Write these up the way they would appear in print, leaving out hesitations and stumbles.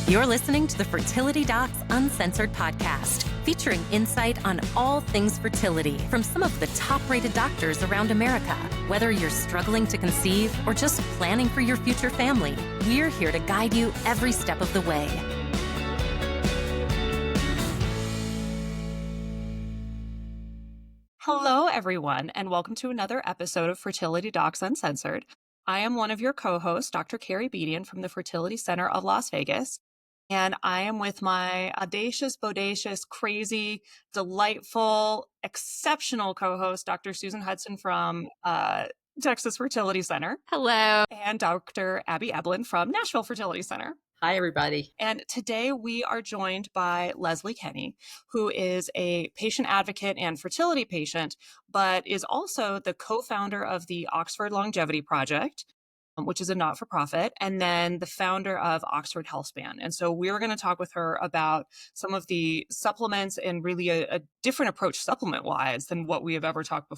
You're listening to the Fertility Docs Uncensored podcast, featuring insight on all things fertility from some of the top-rated doctors around America. Whether you're struggling to conceive or just planning for your future family, we're here to guide you every step of the way. Hello, everyone, and welcome to another episode of Fertility Docs Uncensored. I am one of your co-hosts, Dr. Carrie Bedian from the Fertility Center of Las Vegas, and I am with my audacious, bodacious, crazy, delightful, exceptional co-host, Dr. Susan Hudson from Texas Fertility Center. Hello. And Dr. Abby Eblin from Nashville Fertility Center. Hi, everybody. And today we are joined by Leslie Kenny, who is a patient advocate and fertility patient, but is also the co-founder of the Oxford Longevity Project, which is a not-for-profit, and then the founder of Oxford Healthspan. And so we're going to talk with her about some of the supplements and really a different approach supplement-wise than what we have ever talked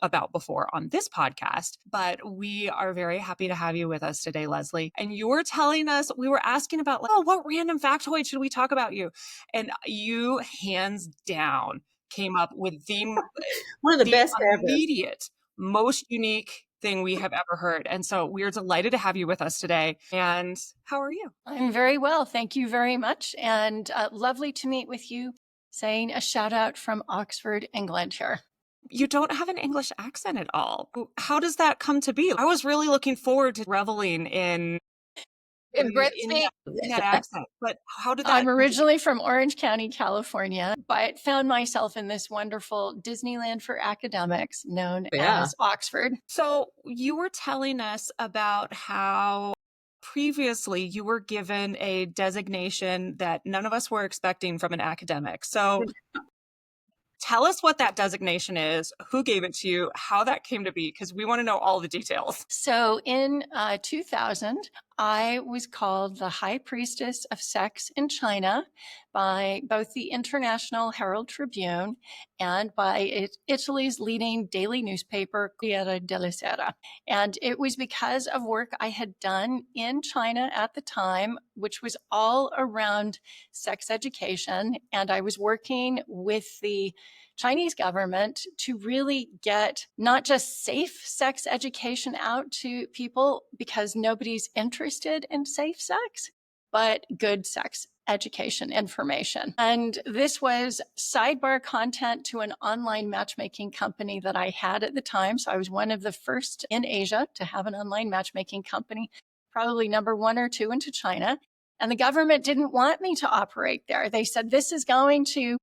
about before on this podcast. But we are very happy to have you with us today, Leslie. And you were telling us, we were asking about, what random factoid should we talk about you? And you, hands down, came up with one of the best immediate, most unique thing we have ever heard. And so we're delighted to have you with us today. And how are you? I'm very well. Thank you very much. And lovely to meet with you. Saying a shout out from Oxford, England here. You don't have an English accent at all. How does that come to be? I was really looking forward to reveling in that accent, but how did that? I'm originally from Orange County, California, but found myself in this wonderful Disneyland for academics known as Oxford. So you were telling us about how previously you were given a designation that none of us were expecting from an academic. So tell us what that designation is, who gave it to you, how that came to be, because we want to know all the details. So in 2000, I was called the High Priestess of Sex in China by both the International Herald Tribune and by Italy's leading daily newspaper, Corriere della Sera. And it was because of work I had done in China at the time, which was all around sex education. And I was working with the Chinese government to really get not just safe sex education out to people because nobody's interested in safe sex, but good sex education information. And this was sidebar content to an online matchmaking company that I had at the time. So I was one of the first in Asia to have an online matchmaking company, probably number 1 or 2 into China. And the government didn't want me to operate there. They said, this is going to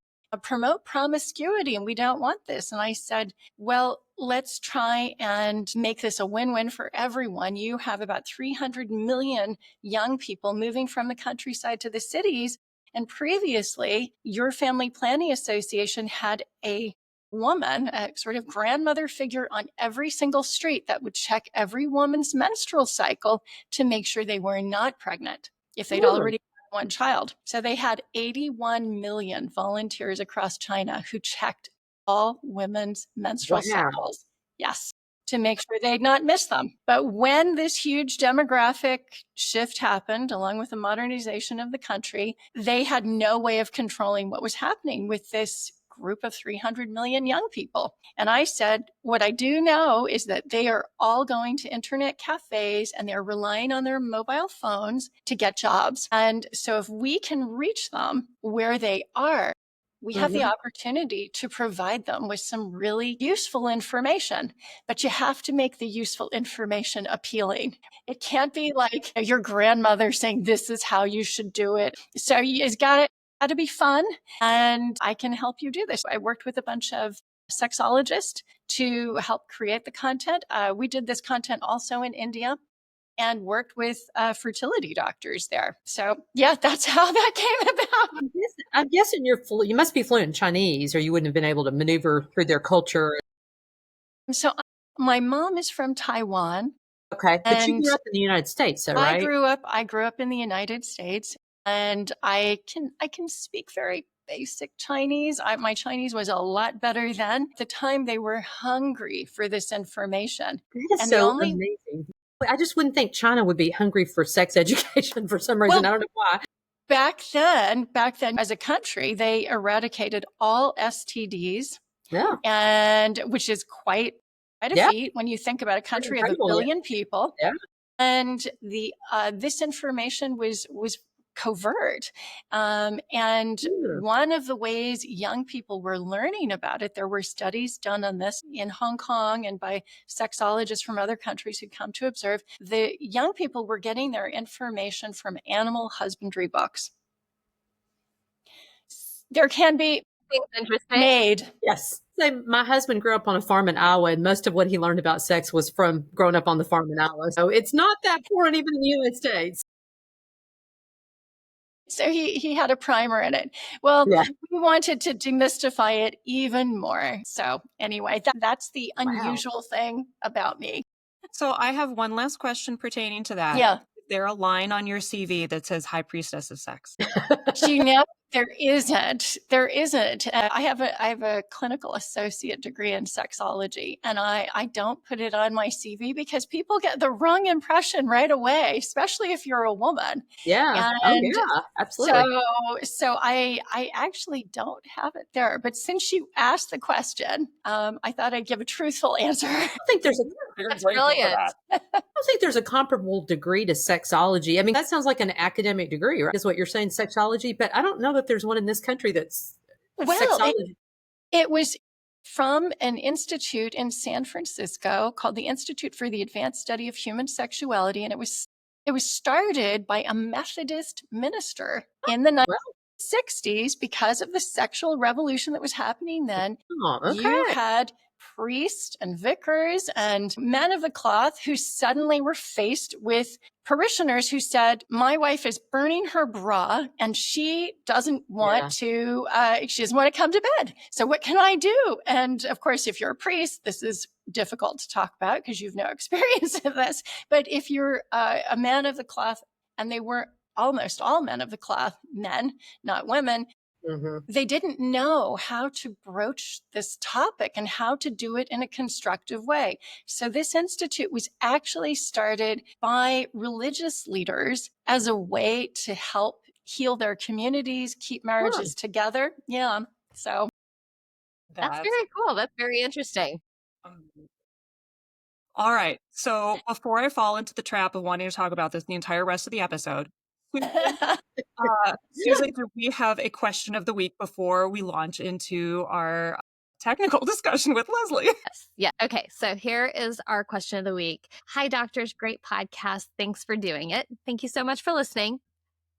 promote promiscuity and we don't want this. And I said, well, let's try and make this a win-win for everyone. You have about 300 million young people moving from the countryside to the cities. And previously, your Family Planning Association had a woman, a sort of grandmother figure on every single street that would check every woman's menstrual cycle to make sure they were not pregnant if they'd already one child. So they had 81 million volunteers across China who checked all women's menstrual cycles. Yes, to make sure they'd not miss them. But when this huge demographic shift happened, along with the modernization of the country, they had no way of controlling what was happening with this group of 300 million young people. And I said, what I do know is that they are all going to internet cafes and they're relying on their mobile phones to get jobs. And so if we can reach them where they are, we have the opportunity to provide them with some really useful information, but you have to make the useful information appealing. It can't be like your grandmother saying, this is how you should do it. So it's got to be fun, and I can help you do this. I worked with a bunch of sexologists to help create the content. We did this content also in India and worked with fertility doctors there. So yeah, that's how that came about. I'm guessing you must be fluent in Chinese or you wouldn't have been able to maneuver through their culture. So my mom is from Taiwan. Okay, but you grew up in the United States, so right? I grew up in the United States. And I can speak very basic Chinese. My Chinese was a lot better then. At the time, they were hungry for this information. That is so amazing. I just wouldn't think China would be hungry for sex education for some reason. I don't know why. Back then, as a country, they eradicated all STDs, Yeah. and which is quite a Yeah. feat when you think about a country of 1 billion people. Yeah. And the this information was covert. And one of the ways young people were learning about it, there were studies done on this in Hong Kong and by sexologists from other countries who come to observe, the young people were getting their information from animal husbandry books. There can be things interesting. made. Yes. So my husband grew up on a farm in Iowa, and most of what he learned about sex was from growing up on the farm in Iowa. So it's not that foreign even in the United States. So he had a primer in it. Well, Yeah. we wanted to demystify it even more. So anyway, that's the unusual thing about me. So I have one last question pertaining to that. Yeah. Is there a line on your CV that says High Priestess of Sex? You know, there isn't. There isn't. I have a clinical associate degree in sexology, and I don't put it on my CV because people get the wrong impression right away, especially if you're a woman. Yeah. And yeah. Absolutely. So I actually don't have it there. But since you asked the question, I thought I'd give a truthful answer. I think there's a That's brilliant. I don't think there's a comparable degree to sexology. I mean, that sounds like an academic degree, right? Is what you're saying, sexology, but I don't know that there's one in this country that's sexology. It was from an institute in San Francisco called the Institute for the Advanced Study of Human Sexuality, and it was started by a Methodist minister in the 1960s because of the sexual revolution that was happening then. You had priests and vicars and men of the cloth who suddenly were faced with parishioners who said, my wife is burning her bra and she doesn't want to, she doesn't want to come to bed. So what can I do? And of course, if you're a priest, this is difficult to talk about because you've no experience of this. But if you're a man of the cloth, and they were almost all men of the cloth, men, not women, they didn't know how to broach this topic and how to do it in a constructive way. So this institute was actually started by religious leaders as a way to help heal their communities, keep marriages together. Yeah. So that's very cool. That's very interesting. All right. So before I fall into the trap of wanting to talk about this the entire rest of the episode, Susan, do we have a question of the week before we launch into our technical discussion with Leslie? Yes. Yeah. Okay. So here is our question of the week. Hi, doctors. Great podcast. Thanks for doing it. Thank you so much for listening.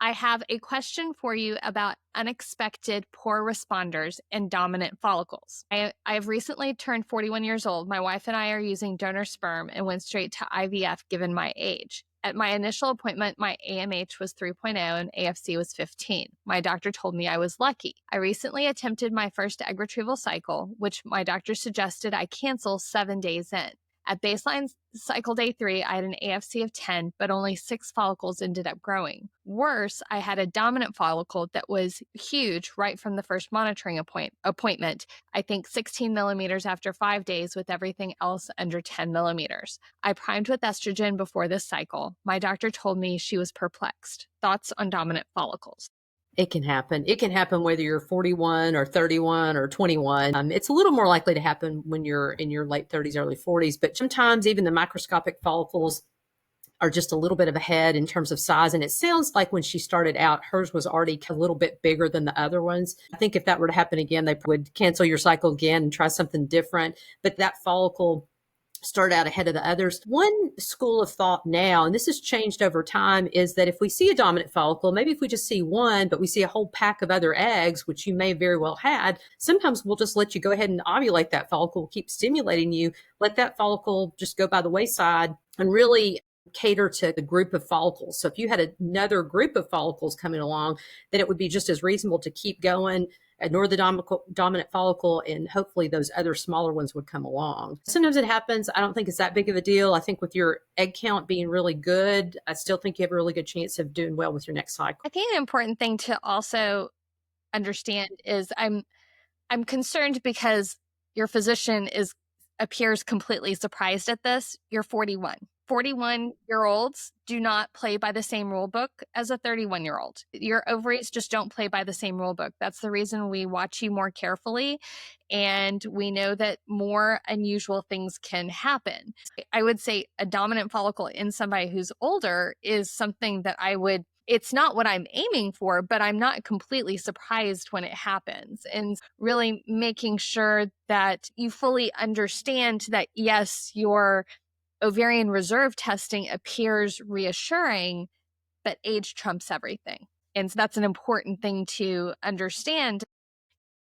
I have a question for you about unexpected poor responders and dominant follicles. I have recently turned 41 years old. My wife and I are using donor sperm and went straight to IVF given my age. At my initial appointment, my AMH was 3.0 and AFC was 15. My doctor told me I was lucky. I recently attempted my first egg retrieval cycle, which my doctor suggested I cancel 7 days in. At baseline cycle day 3, I had an AFC of 10, but only 6 follicles ended up growing. Worse, I had a dominant follicle that was huge right from the first monitoring appointment. I think 16 millimeters after 5 days with everything else under 10 millimeters. I primed with estrogen before this cycle. My doctor told me she was perplexed. Thoughts on dominant follicles? It can happen. It can happen whether you're 41 or 31 or 21. It's a little more likely to happen when you're in your late 30s, early 40s, but sometimes even the microscopic follicles are just a little bit of ahead in terms of size. And it sounds like when she started out, hers was already a little bit bigger than the other ones. I think if that were to happen again, they would cancel your cycle again and try something different. But that follicle start out ahead of the others. One school of thought now, and this has changed over time, is that if we see a dominant follicle, maybe if we just see one, but we see a whole pack of other eggs, which you may very well had, sometimes we'll just let you go ahead and ovulate that follicle, keep stimulating you, let that follicle just go by the wayside and really cater to the group of follicles. So if you had another group of follicles coming along, then it would be just as reasonable to keep going, ignore the dominant follicle, and hopefully those other smaller ones would come along. Sometimes it happens. I don't think it's that big of a deal. I think with your egg count being really good, I still think you have a really good chance of doing well with your next cycle. I think an important thing to also understand is I'm concerned because your physician appears completely surprised at this. You're 41. 41-year-olds do not play by the same rule book as a 31-year-old. Your ovaries just don't play by the same rule book. That's the reason we watch you more carefully. And we know that more unusual things can happen. I would say a dominant follicle in somebody who's older is something that it's not what I'm aiming for, but I'm not completely surprised when it happens. And really making sure that you fully understand that, yes, your ovarian reserve testing appears reassuring, but age trumps everything. And so that's an important thing to understand.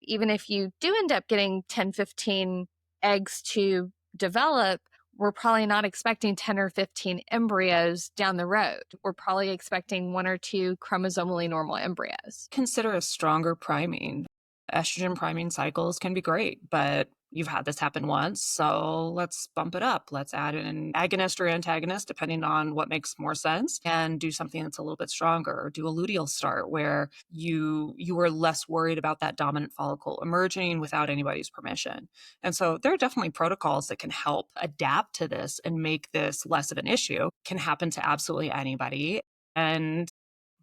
Even if you do end up getting 10, 15 eggs to develop, we're probably not expecting 10 or 15 embryos down the road. We're probably expecting 1 or 2 chromosomally normal embryos. Consider a stronger priming. Estrogen priming cycles can be great, but you've had this happen once, so let's bump it up. Let's add an agonist or antagonist, depending on what makes more sense, and do something that's a little bit stronger, or do a luteal start where you are less worried about that dominant follicle emerging without anybody's permission. And so there are definitely protocols that can help adapt to this and make this less of an issue. Can happen to absolutely anybody. And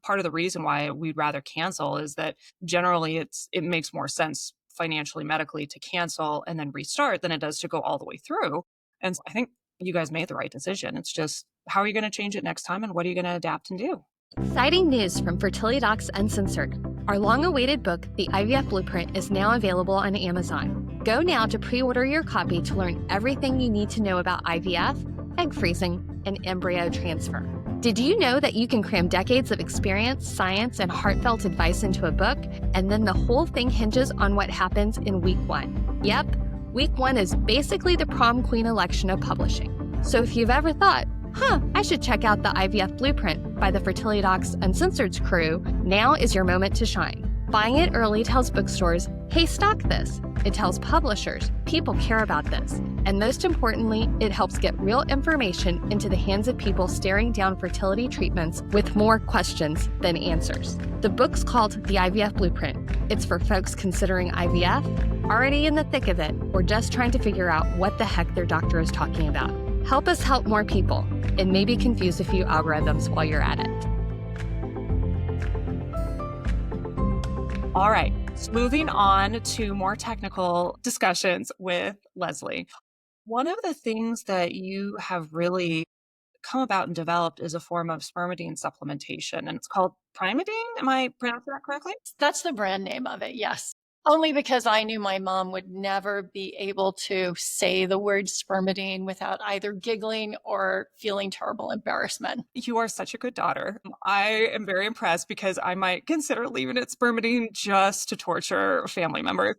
part of the reason why we'd rather cancel is that generally it makes more sense financially, medically to cancel and then restart than it does to go all the way through. And so I think you guys made the right decision. It's just, how are you going to change it next time and what are you going to adapt and do? Exciting news from Fertility Docs Uncensored. Our long-awaited book, The IVF Blueprint, is now available on Amazon. Go now to pre-order your copy to learn everything you need to know about IVF, egg freezing, and embryo transfer. Did you know that you can cram decades of experience, science, and heartfelt advice into a book, and then the whole thing hinges on what happens in week 1? Yep, week 1 is basically the prom queen election of publishing. So if you've ever thought, I should check out the IVF Blueprint by the Fertility Docs Uncensored's crew, now is your moment to shine. Buying it early tells bookstores, hey, stock this. It tells publishers, people care about this. And most importantly, it helps get real information into the hands of people staring down fertility treatments with more questions than answers. The book's called The IVF Blueprint. It's for folks considering IVF, already in the thick of it, or just trying to figure out what the heck their doctor is talking about. Help us help more people, and maybe confuse a few algorithms while you're at it. All right, so moving on to more technical discussions with Leslie. One of the things that you have really come about and developed is a form of spermidine supplementation, and it's called Primidine. Am I pronouncing that correctly? That's the brand name of it, yes. Only because I knew my mom would never be able to say the word spermidine without either giggling or feeling terrible embarrassment. You are such a good daughter. I am very impressed because I might consider leaving it spermidine just to torture family members.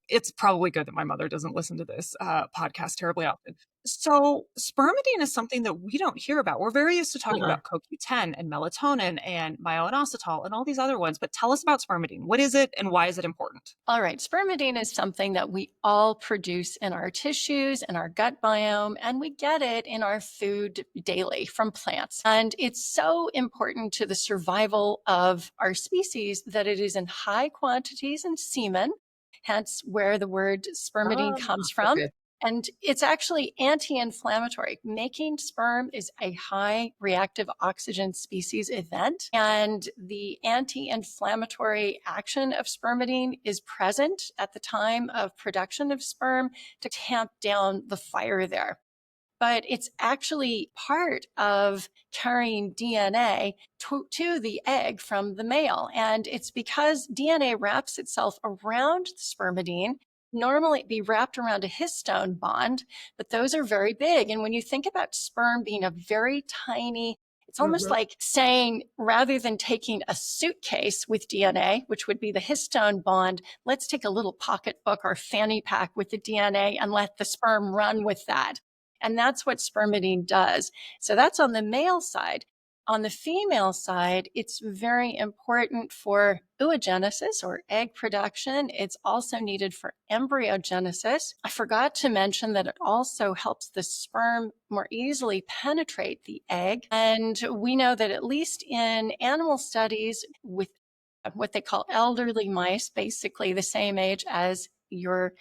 It's probably good that my mother doesn't listen to this podcast terribly often. So spermidine is something that we don't hear about. We're very used to talking about CoQ10 and melatonin and myo-inositol and all these other ones, but tell us about spermidine. What is it and why is it important? All right, spermidine is something that we all produce in our tissues and our gut biome, and we get it in our food daily from plants. And it's so important to the survival of our species that it is in high quantities in semen, hence where the word spermidine comes from. Okay. And it's actually anti-inflammatory. Making sperm is a high reactive oxygen species event, and the anti-inflammatory action of spermidine is present at the time of production of sperm to tamp down the fire there. But it's actually part of carrying DNA to the egg from the male. And it's because DNA wraps itself around the spermidine. Normally it'd be wrapped around a histone bond, but those are very big. And when you think about sperm being a very tiny, it's almost like saying, rather than taking a suitcase with DNA, which would be the histone bond, let's take a little pocketbook or fanny pack with the DNA and let the sperm run with that. And that's what spermidine does. So that's on the male side. On the female side, it's very important for oogenesis or egg production. It's also needed for embryogenesis. I forgot to mention that it also helps the sperm more easily penetrate the egg. And we know that at least in animal studies with what they call elderly mice, basically the same age as your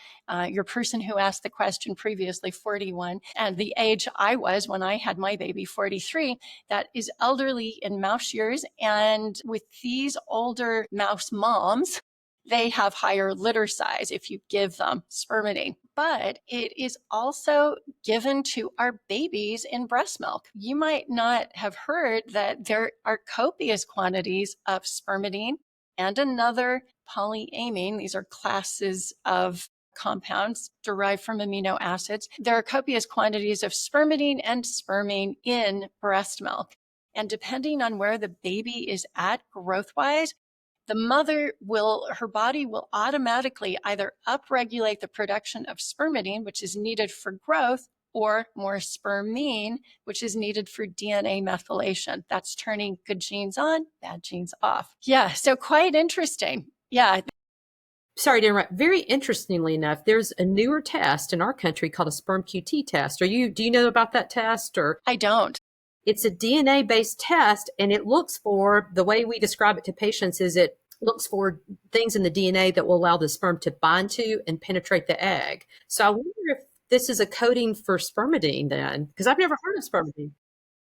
person who asked the question previously, 41, and the age I was when I had my baby, 43, that is elderly in mouse years. And with these older mouse moms, they have higher litter size if you give them spermidine. But it is also given to our babies in breast milk. You might not have heard that there are copious quantities of spermidine and another polyamine. These are classes of compounds derived from amino acids. There are copious quantities of spermidine and spermine in breast milk. And depending on where the baby is at growth-wise, her body will automatically either upregulate the production of spermidine, which is needed for growth, or more spermine, which is needed for DNA methylation. That's turning good genes on, bad genes off. Yeah, so quite interesting. Yeah. Sorry to interrupt. Very interestingly enough, there's a newer test in our country called a sperm QT test. Do you know about that test? Or I don't. It's a DNA based test, and it looks for, the way we describe it to patients is, it looks for things in the DNA that will allow the sperm to bind to and penetrate the egg. So I wonder if this is a coding for spermidine then, because I've never heard of spermidine.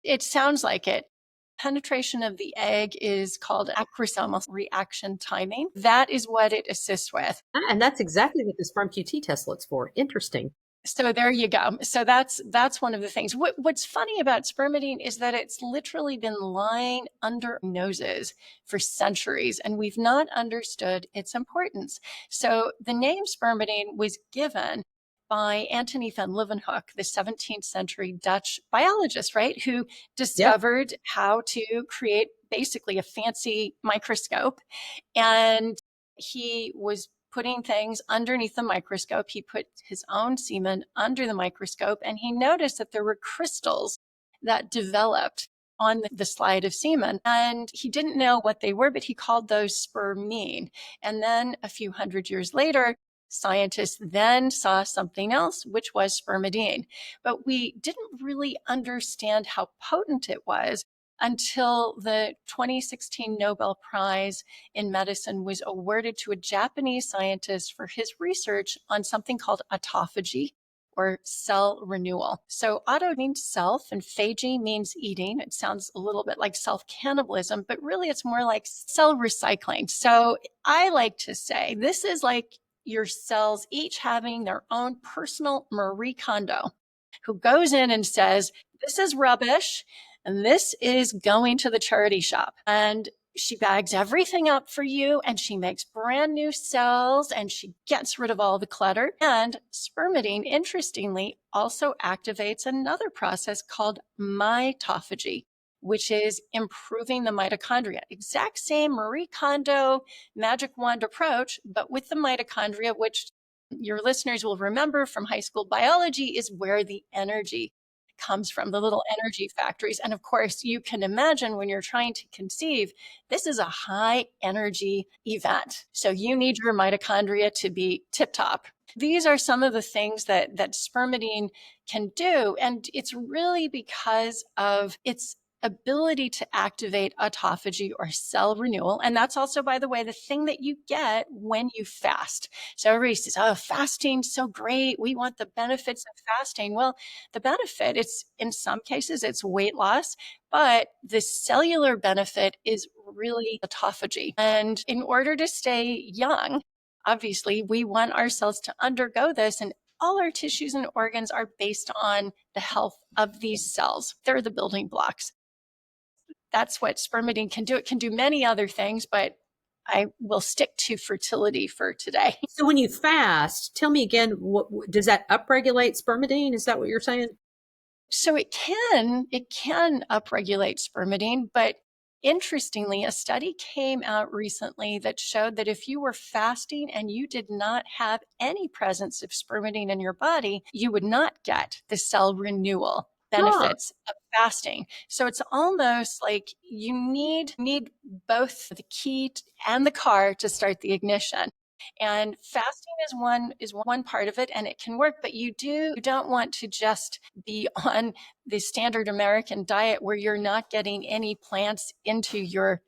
It sounds like it. Penetration of the egg is called acrosomal reaction timing. That is what it assists with. And that's exactly what the sperm QT test looks for. Interesting. So there you go. So that's one of the things. What's funny about spermidine is that it's literally been lying under noses for centuries, and we've not understood its importance. So the name spermidine was given by Antony van Leeuwenhoek, the 17th century Dutch biologist, right, who discovered how to create basically a fancy microscope. And he was putting things underneath the microscope. He put his own semen under the microscope, and he noticed that there were crystals that developed on the slide of semen. And he didn't know what they were, but he called those spermine. And then a few hundred years later, scientists then saw something else, which was spermidine. But we didn't really understand how potent it was until the 2016 Nobel Prize in Medicine was awarded to a Japanese scientist for his research on something called autophagy, or cell renewal. So auto means self, and phagy means eating. It sounds a little bit like self-cannibalism, but really it's more like cell recycling. So I like to say this is like your cells each having their own personal Marie Kondo, who goes in and says, this is rubbish, and this is going to the charity shop. And she bags everything up for you, and she makes brand new cells, and she gets rid of all the clutter. And spermidine, interestingly, also activates another process called mitophagy, which is improving the mitochondria. Exact same Marie Kondo magic wand approach, but with the mitochondria, which your listeners will remember from high school biology is where the energy comes from, the little energy factories. And of course, you can imagine when you're trying to conceive, this is a high energy event. So you need your mitochondria to be tip top. These are some of the things that spermidine can do. And it's really because of its ability to activate autophagy, or cell renewal. And that's also, by the way, the thing that you get when you fast. So everybody says, oh, fasting's so great. We want the benefits of fasting. Well, the benefit, it's in some cases, it's weight loss, but the cellular benefit is really autophagy. And in order to stay young, obviously, we want our cells to undergo this, and all our tissues and organs are based on the health of these cells. They're the building blocks. That's what spermidine can do. It can do many other things, but I will stick to fertility for today. So when you fast, tell me again, what does that upregulate spermidine? Is that what you're saying? So it can upregulate spermidine, but interestingly, a study came out recently that showed that if you were fasting and you did not have any presence of spermidine in your body, you would not get the cell renewal benefits of fasting. So it's almost like you need both the key and the car to start the ignition. And fasting is one part of it, and it can work, but you don't want to just be on the standard American diet where you're not getting any plants into your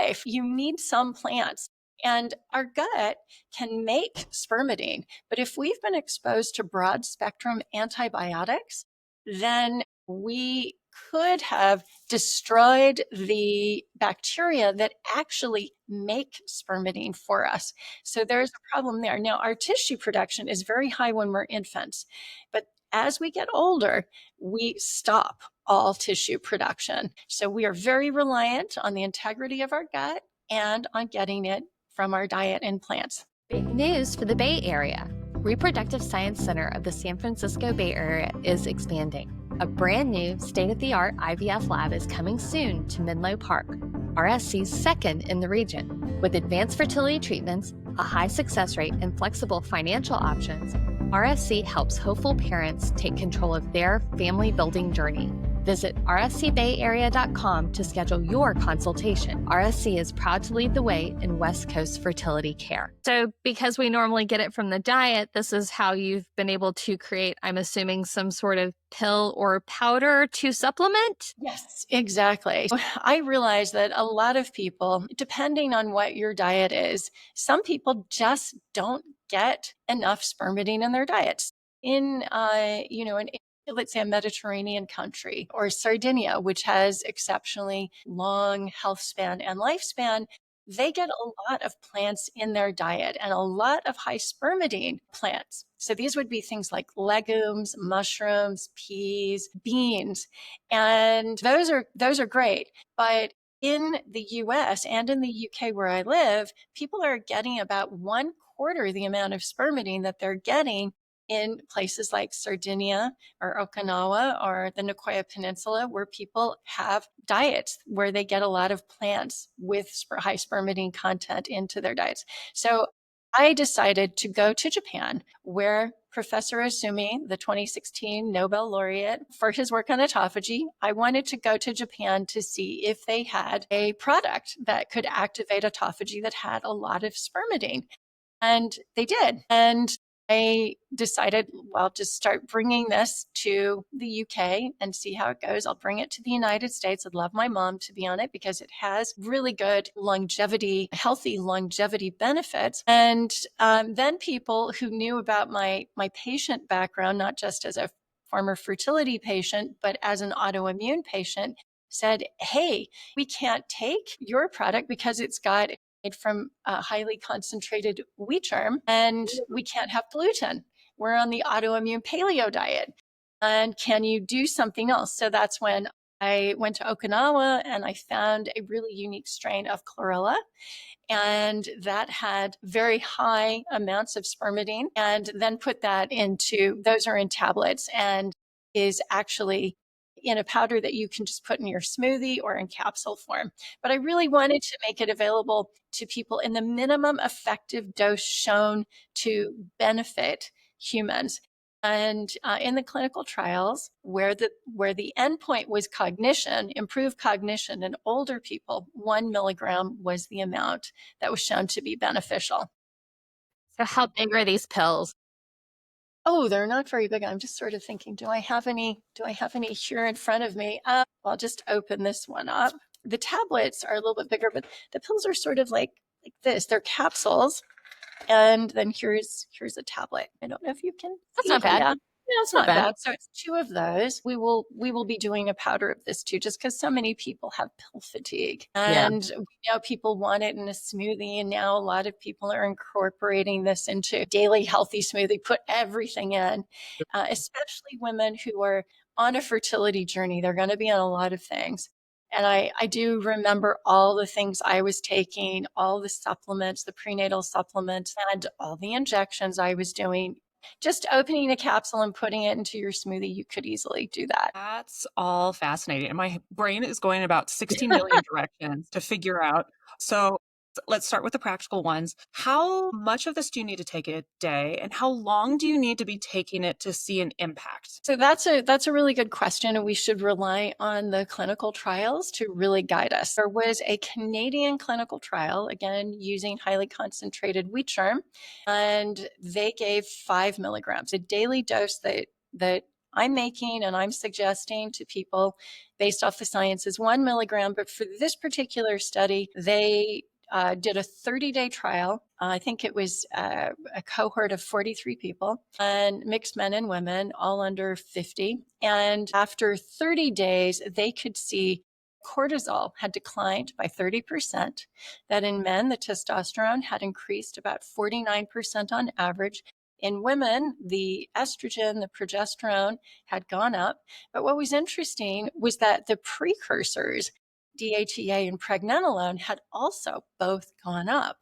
life. You need some plants. And our gut can make spermidine. But if we've been exposed to broad spectrum antibiotics, then we could have destroyed the bacteria that actually make spermidine for us. So there's a problem there. Now, our tissue production is very high when we're infants, but as we get older, we stop all tissue production. So we are very reliant on the integrity of our gut and on getting it from our diet and plants. Big news for the Bay Area. Reproductive Science Center of the San Francisco Bay Area is expanding. A brand new state-of-the-art IVF lab is coming soon to Menlo Park, RSC's second in the region. With advanced fertility treatments, a high success rate, and flexible financial options, RSC helps hopeful parents take control of their family building journey. Visit rscbayarea.com to schedule your consultation. RSC is proud to lead the way in West Coast fertility care. So because we normally get it from the diet, this is how you've been able to create, I'm assuming, some sort of pill or powder to supplement? Yes, exactly. I realize that a lot of people, depending on what your diet is, some people just don't get enough spermidine in their diets. In, let's say a Mediterranean country or Sardinia, which has exceptionally long health span and lifespan, they get a lot of plants in their diet and a lot of high spermidine plants. So these would be things like legumes, mushrooms, peas, beans, and those are great. But in the US and in the UK where I live, people are getting about 1/4 the amount of spermidine that they're getting in places like Sardinia or Okinawa or the Nicoya Peninsula, where people have diets where they get a lot of plants with high spermidine content into their diets. So I decided to go to Japan, where Professor Azumi, the 2016 Nobel laureate for his work on autophagy, I wanted to go to Japan to see if they had a product that could activate autophagy that had a lot of spermidine. And they did. And I decided, well, just start bringing this to the UK and see how it goes. I'll bring it to the United States. I'd love my mom to be on it because it has really good longevity, healthy longevity benefits. And then people who knew about my patient background, not just as a former fertility patient, but as an autoimmune patient, said, hey, we can't take your product because it's got made from a highly concentrated wheat germ, and we can't have gluten. We're on the autoimmune paleo diet. And can you do something else? So that's when I went to Okinawa and I found a really unique strain of chlorella. And that had very high amounts of spermidine, and then put that into, those are in tablets and is actually in a powder that you can just put in your smoothie or in capsule form. But I really wanted to make it available to people in the minimum effective dose shown to benefit humans. And in the clinical trials, where the endpoint was cognition, improved cognition in older people, 1 milligram was the amount that was shown to be beneficial. So how big are these pills? Oh, they're not very big. I'm just sort of thinking, do I have any here in front of me? I'll just open this one up. The tablets are a little bit bigger, but the pills are sort of like this. They're capsules. And then here's a tablet. I don't know if you can. That's not bad. Yeah. Yeah, it's not bad. So it's 2 of those. We will be doing a powder of this too, just because so many people have pill fatigue. And we know people want it in a smoothie. And now a lot of people are incorporating this into daily healthy smoothie, put everything in, especially women who are on a fertility journey. They're going to be on a lot of things. And I do remember all the things I was taking, all the supplements, the prenatal supplements, and all the injections I was doing. Just opening a capsule and putting it into your smoothie, you could easily do that. That's all fascinating. And my brain is going about 16 million directions to figure out. So let's start with the practical ones. How much of this do you need to take a day, and how long do you need to be taking it to see an impact? So that's a really good question, and we should rely on the clinical trials to really guide us. There was a Canadian clinical trial, again, using highly concentrated wheat germ, and they gave 5 milligrams, a daily dose that I'm making and I'm suggesting to people based off the science is 1 milligram. But for this particular study, they did a 30-day trial. I think it was a cohort of 43 people, and mixed men and women, all under 50. And after 30 days, they could see cortisol had declined by 30%, that in men, the testosterone had increased about 49% on average. In women, the estrogen, the progesterone had gone up. But what was interesting was that the precursors, DHEA and pregnenolone, had also both gone up.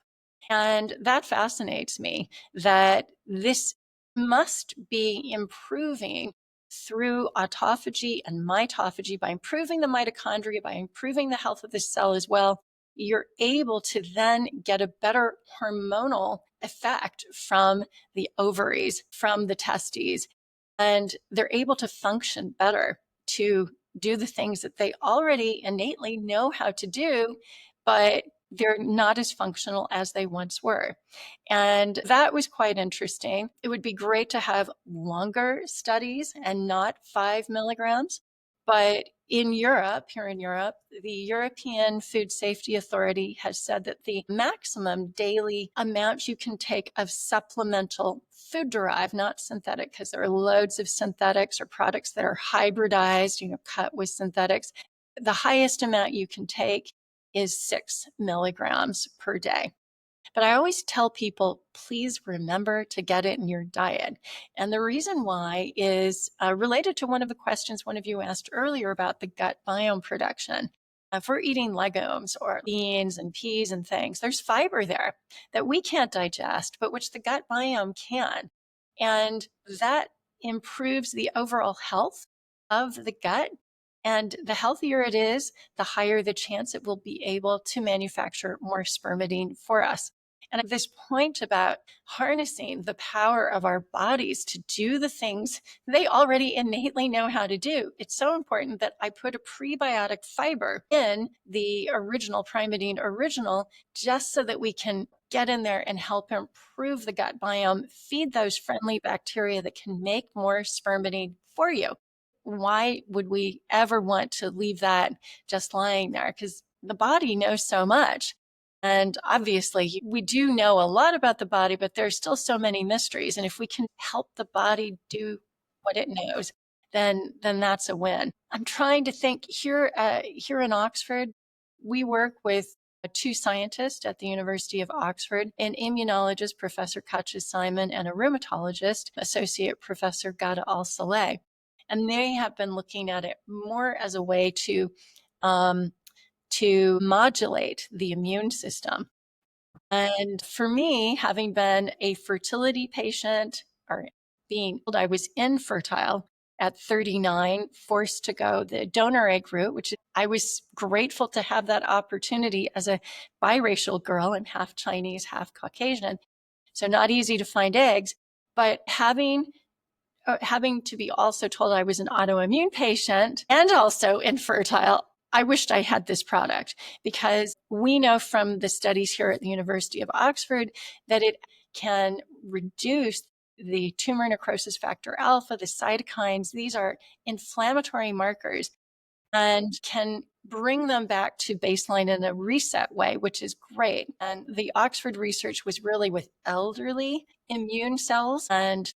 And that fascinates me, that this must be improving through autophagy and mitophagy. By improving the mitochondria, by improving the health of the cell as well, you're able to then get a better hormonal effect from the ovaries, from the testes, and they're able to function better, to do the things that they already innately know how to do, but they're not as functional as they once were. And that was quite interesting. It would be great to have longer studies and not 5 milligrams. But in Europe, here in Europe, the European Food Safety Authority has said that the maximum daily amount you can take of supplemental food derived, not synthetic, because there are loads of synthetics or products that are hybridized, cut with synthetics. The highest amount you can take is 6 milligrams per day. But I always tell people, please remember to get it in your diet. And the reason why is related to one of the questions one of you asked earlier about the gut biome production. If we're eating legumes or beans and peas and things, there's fiber there that we can't digest, but which the gut biome can. And that improves the overall health of the gut. And the healthier it is, the higher the chance it will be able to manufacture more spermidine for us. And at this point about harnessing the power of our bodies to do the things they already innately know how to do, it's so important that I put a prebiotic fiber in the original Primidine original, just so that we can get in there and help improve the gut biome, feed those friendly bacteria that can make more spermidine for you. Why would we ever want to leave that just lying there? Because the body knows so much. And obviously, we do know a lot about the body, but there's still so many mysteries. And if we can help the body do what it knows, then that's a win. I'm trying to think here in Oxford, we work with two scientists at the University of Oxford, an immunologist, Professor Katja Simon, and a rheumatologist, Associate Professor Gada Al-Saleh. And they have been looking at it more as a way to modulate the immune system. And for me, having been a fertility patient, or being told I was infertile at 39, forced to go the donor egg route, which I was grateful to have that opportunity as a biracial girl. I'm half Chinese, half Caucasian, so not easy to find eggs. But having to be also told I was an autoimmune patient and also infertile, I wished I had this product, because we know from the studies here at the University of Oxford that it can reduce the tumor necrosis factor alpha, the cytokines. These are inflammatory markers, and can bring them back to baseline in a reset way, which is great. And the Oxford research was really with elderly immune cells and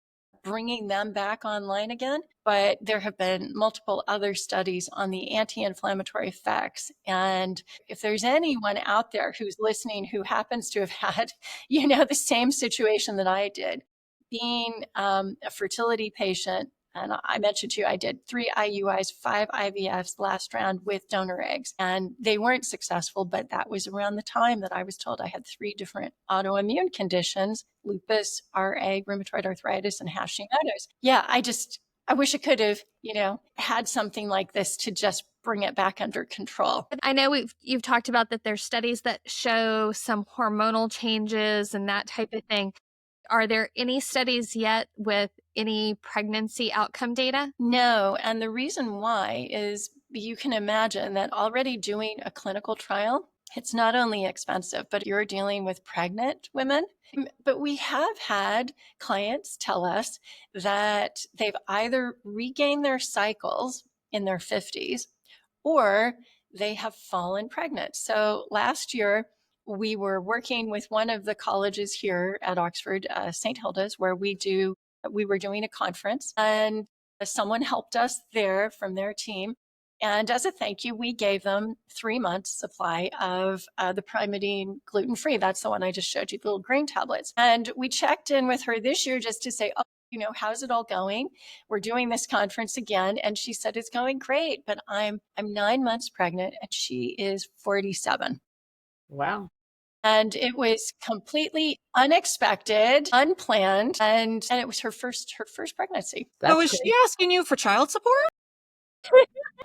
bringing them back online again. But there have been multiple other studies on the anti-inflammatory effects. And if there's anyone out there who's listening who happens to have had, the same situation that I did, being a fertility patient, and I mentioned to you, I did 3 IUIs, 5 IVFs last round with donor eggs, and they weren't successful. But that was around the time that I was told I had 3 different autoimmune conditions: lupus, RA, rheumatoid arthritis, and Hashimoto's. Yeah, I wish I could have, had something like this to just bring it back under control. I know you've talked about that there's studies that show some hormonal changes and that type of thing. Are there any studies yet with any pregnancy outcome data? No. And the reason why is, you can imagine that already doing a clinical trial, it's not only expensive, but you're dealing with pregnant women. But we have had clients tell us that they've either regained their cycles in their 50s, or they have fallen pregnant. So last year, we were working with one of the colleges here at Oxford, St. Hilda's, where we were doing a conference, and someone helped us there from their team. And as a thank you, we gave them 3 months supply of the Primidine gluten-free. That's the one I just showed you, the little green tablets. And we checked in with her this year just to say, oh, how's it all going? We're doing this conference again. And she said, it's going great, but I'm 9 months pregnant and she is 47. Wow. And it was completely unexpected, unplanned, and it was her first pregnancy. So is she asking you for child support?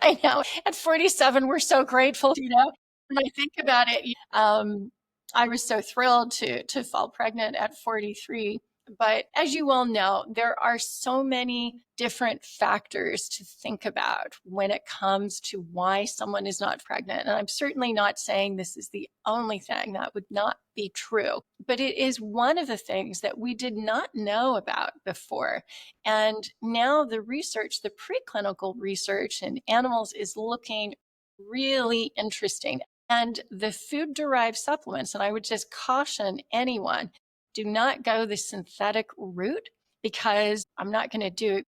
I know. At 47, we're so grateful, When I think about it, I was so thrilled to fall pregnant at 43. But as you all know, there are so many different factors to think about when it comes to why someone is not pregnant. And I'm certainly not saying this is the only thing. That would not be true. But it is one of the things that we did not know about before. And now the research, the preclinical research in animals is looking really interesting. And the food-derived supplements, and I would just caution anyone, do not go the synthetic route, because I'm not going to do a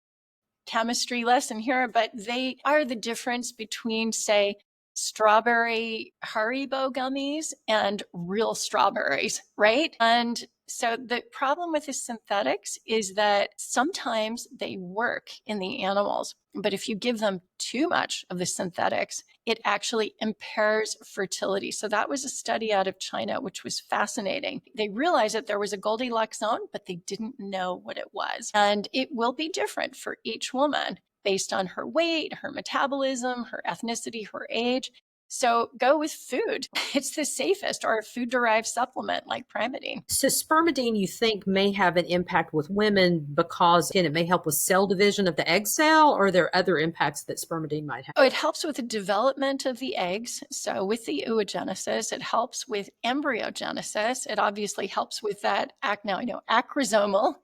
chemistry lesson here, but they are the difference between, say, strawberry Haribo gummies and real strawberries, right? And so the problem with the synthetics is that sometimes they work in the animals, but if you give them too much of the synthetics, it actually impairs fertility. So that was a study out of China, which was fascinating. They realized that there was a Goldilocks zone, but they didn't know what it was. And it will be different for each woman based on her weight, her metabolism, her ethnicity, her age. So go with food. It's the safest, or a food-derived supplement like Primidine. So Spermidine, you think, may have an impact with women because, again, it may help with cell division of the egg cell, or are there other impacts that Spermidine might have? Oh, it helps with the development of the eggs. So with the oogenesis, it helps with embryogenesis. It obviously helps with that acrosomal,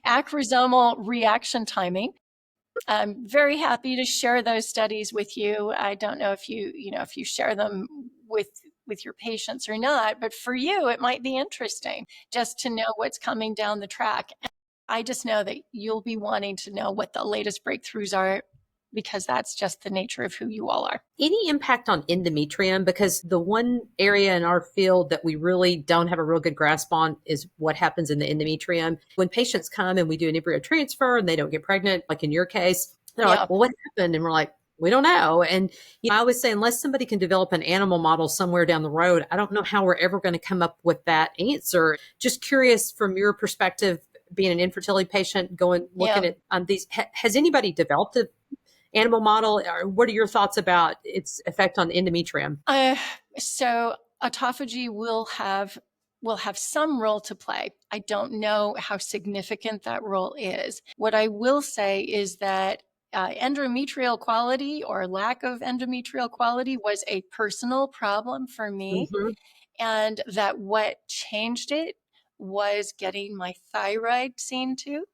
acrosomal reaction timing. I'm very happy to share those studies with you. I don't know if you share them with your patients or not, but for you, it might be interesting just to know what's coming down the track. And I just know that you'll be wanting to know what the latest breakthroughs are, because that's just the nature of who you all are. Any impact on endometrium? Because the one area in our field that we really don't have a real good grasp on is what happens in the endometrium. When patients come and we do an embryo transfer and they don't get pregnant, like in your case, they're like, well, what happened? And we're like, we don't know. And I always say, unless somebody can develop an animal model somewhere down the road, I don't know how we're ever going to come up with that answer. Just curious from your perspective, being an infertility patient, looking at these, has anybody developed a animal model? Or what are your thoughts about its effect on endometrium? So autophagy will have some role to play. I don't know how significant that role is. What I will say is that endometrial quality or lack of endometrial quality was a personal problem for me. Mm-hmm. And that what changed it was getting my thyroid seen to.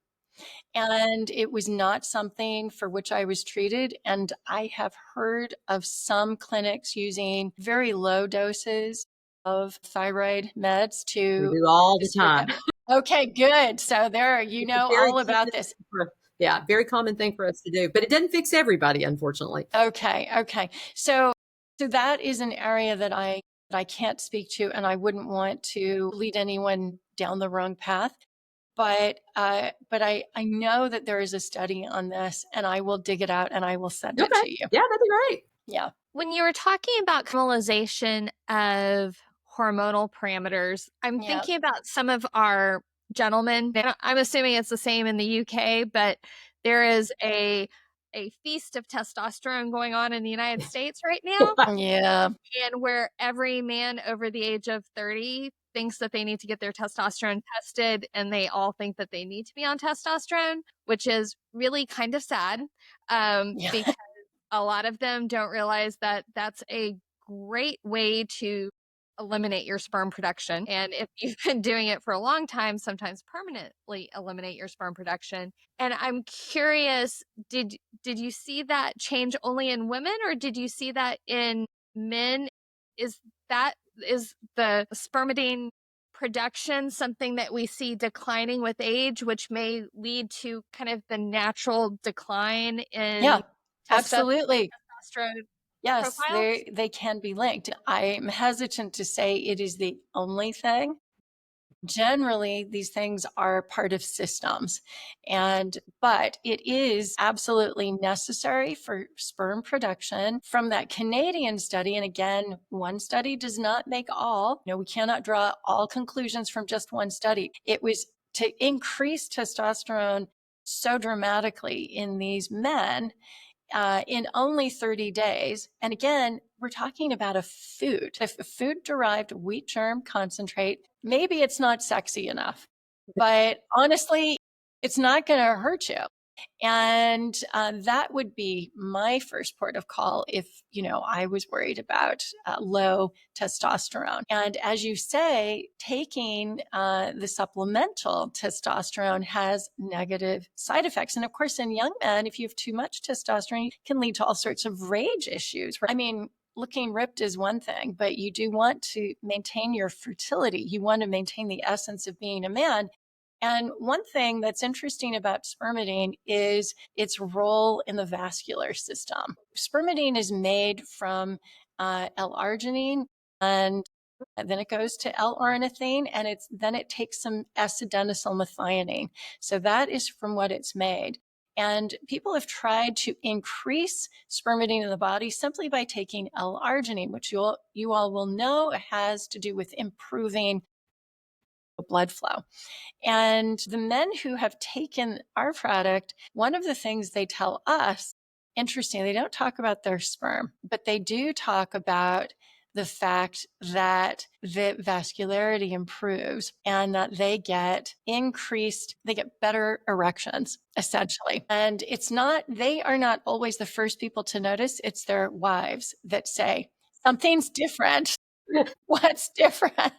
And it was not something for which I was treated. And I have heard of some clinics using very low doses of thyroid meds to We do all the time. Okay, good. So there, all about this. Yeah, very common thing for us to do, but it doesn't fix everybody, unfortunately. Okay. So that is an area that I can't speak to, and I wouldn't want to lead anyone down the wrong path. But I know that there is a study on this, and I will dig it out and I will send it to you. Yeah, that'd be great. Yeah. When you were talking about criminalization of hormonal parameters, I'm thinking about some of our gentlemen. I'm assuming it's the same in the UK, but there is a feast of testosterone going on in the United States right now. Yeah. And where every man over the age of 30 thinks that they need to get their testosterone tested, and they all think that they need to be on testosterone, which is really kind of sad, because a lot of them don't realize that that's a great way to eliminate your sperm production. And if you've been doing it for a long time, sometimes permanently eliminate your sperm production. And I'm curious, did you see that change only in women, or did you see that in men? Is that is the spermidine production, something that we see declining with age, which may lead to kind of the natural decline Yeah, in absolutely. testosterone Yes, profiles? they can be linked. I'm hesitant to say it is the only thing. Generally, these things are part of systems, but it is absolutely necessary for sperm production. From that Canadian study, and again, one study does not make all. We cannot draw all conclusions from just one study. It was to increase testosterone so dramatically in these men in only 30 days. And again, we're talking about a food derived wheat germ concentrate. Maybe it's not sexy enough, but honestly, it's not going to hurt you. And that would be my first port of call if, I was worried about low testosterone. And as you say, taking the supplemental testosterone has negative side effects. And of course, in young men, if you have too much testosterone, it can lead to all sorts of rage issues. I mean, looking ripped is one thing, but you do want to maintain your fertility. You want to maintain the essence of being a man. And one thing that's interesting about spermidine is its role in the vascular system. Spermidine is made from L-arginine, and then it goes to L-ornithine, and then it takes some S-adenosylmethionine. So that is from what it's made. And people have tried to increase spermidine in the body simply by taking L-arginine, which you all will know has to do with improving blood flow. And the men who have taken our product, one of the things they tell us, interesting, they don't talk about their sperm, but they do talk about the fact that the vascularity improves and that they get better erections, essentially. And they are not always the first people to notice. It's their wives that say, something's different. What's different?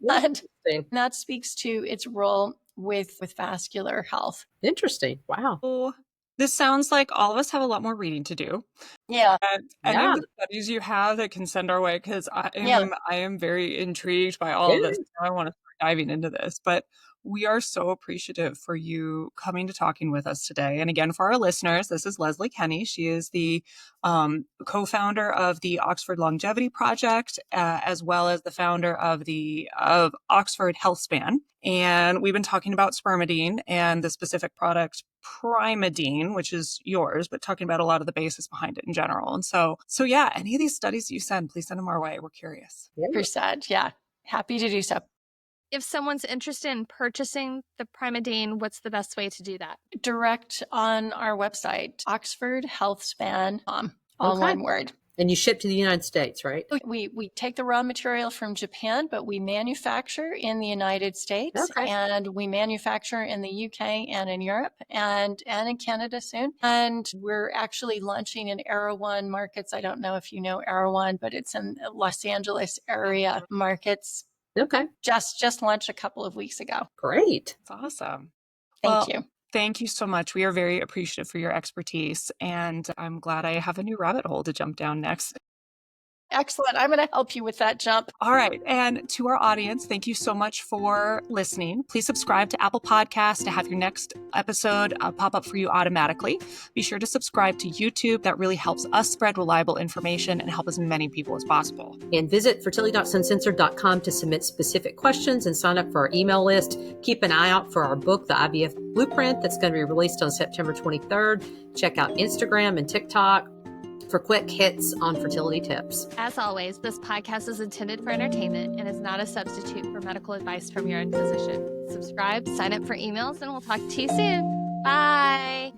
And that speaks to its role with vascular health. Interesting. Wow. Oh, this sounds like all of us have a lot more reading to do. Yeah. And any of the studies you have that can send our way, because I am very intrigued by all of this. I want to start diving into this, but we are so appreciative for you coming to talking with us today. And again, for our listeners, this is Leslie Kenny. She is the co-founder of the Oxford Longevity Project, as well as the founder of Oxford Health Span. And we've been talking about spermidine and the specific product Primidine, which is yours, but talking about a lot of the basis behind it in general. And so yeah, any of these studies you send, please send them our way. We're curious. 100%. Yeah. Happy to do so. If someone's interested in purchasing the Primidine, what's the best way to do that? Direct on our website, oxfordhealthspan.com, all one word. And you ship to the United States, right? We take the raw material from Japan, but we manufacture in the United States, and we manufacture in the UK and in Europe and in Canada soon. And we're actually launching in Erewhon markets. I don't know if you know Erewhon, but it's in Los Angeles area markets. Okay. Just launched a couple of weeks ago. Great. That's awesome. Thank you. Thank you so much. We are very appreciative for your expertise, and I'm glad I have a new rabbit hole to jump down next. Excellent. I'm going to help you with that jump. All right. And to our audience, thank you so much for listening. Please subscribe to Apple Podcasts to have your next episode pop up for you automatically. Be sure to subscribe to YouTube. That really helps us spread reliable information and help as many people as possible. And visit fertility.suncensored.com to submit specific questions and sign up for our email list. Keep an eye out for our book, The IVF Blueprint, that's going to be released on September 23rd. Check out Instagram and TikTok for quick hits on fertility tips. As always, this podcast is intended for entertainment and is not a substitute for medical advice from your own physician. Subscribe, sign up for emails, and we'll talk to you soon. Bye.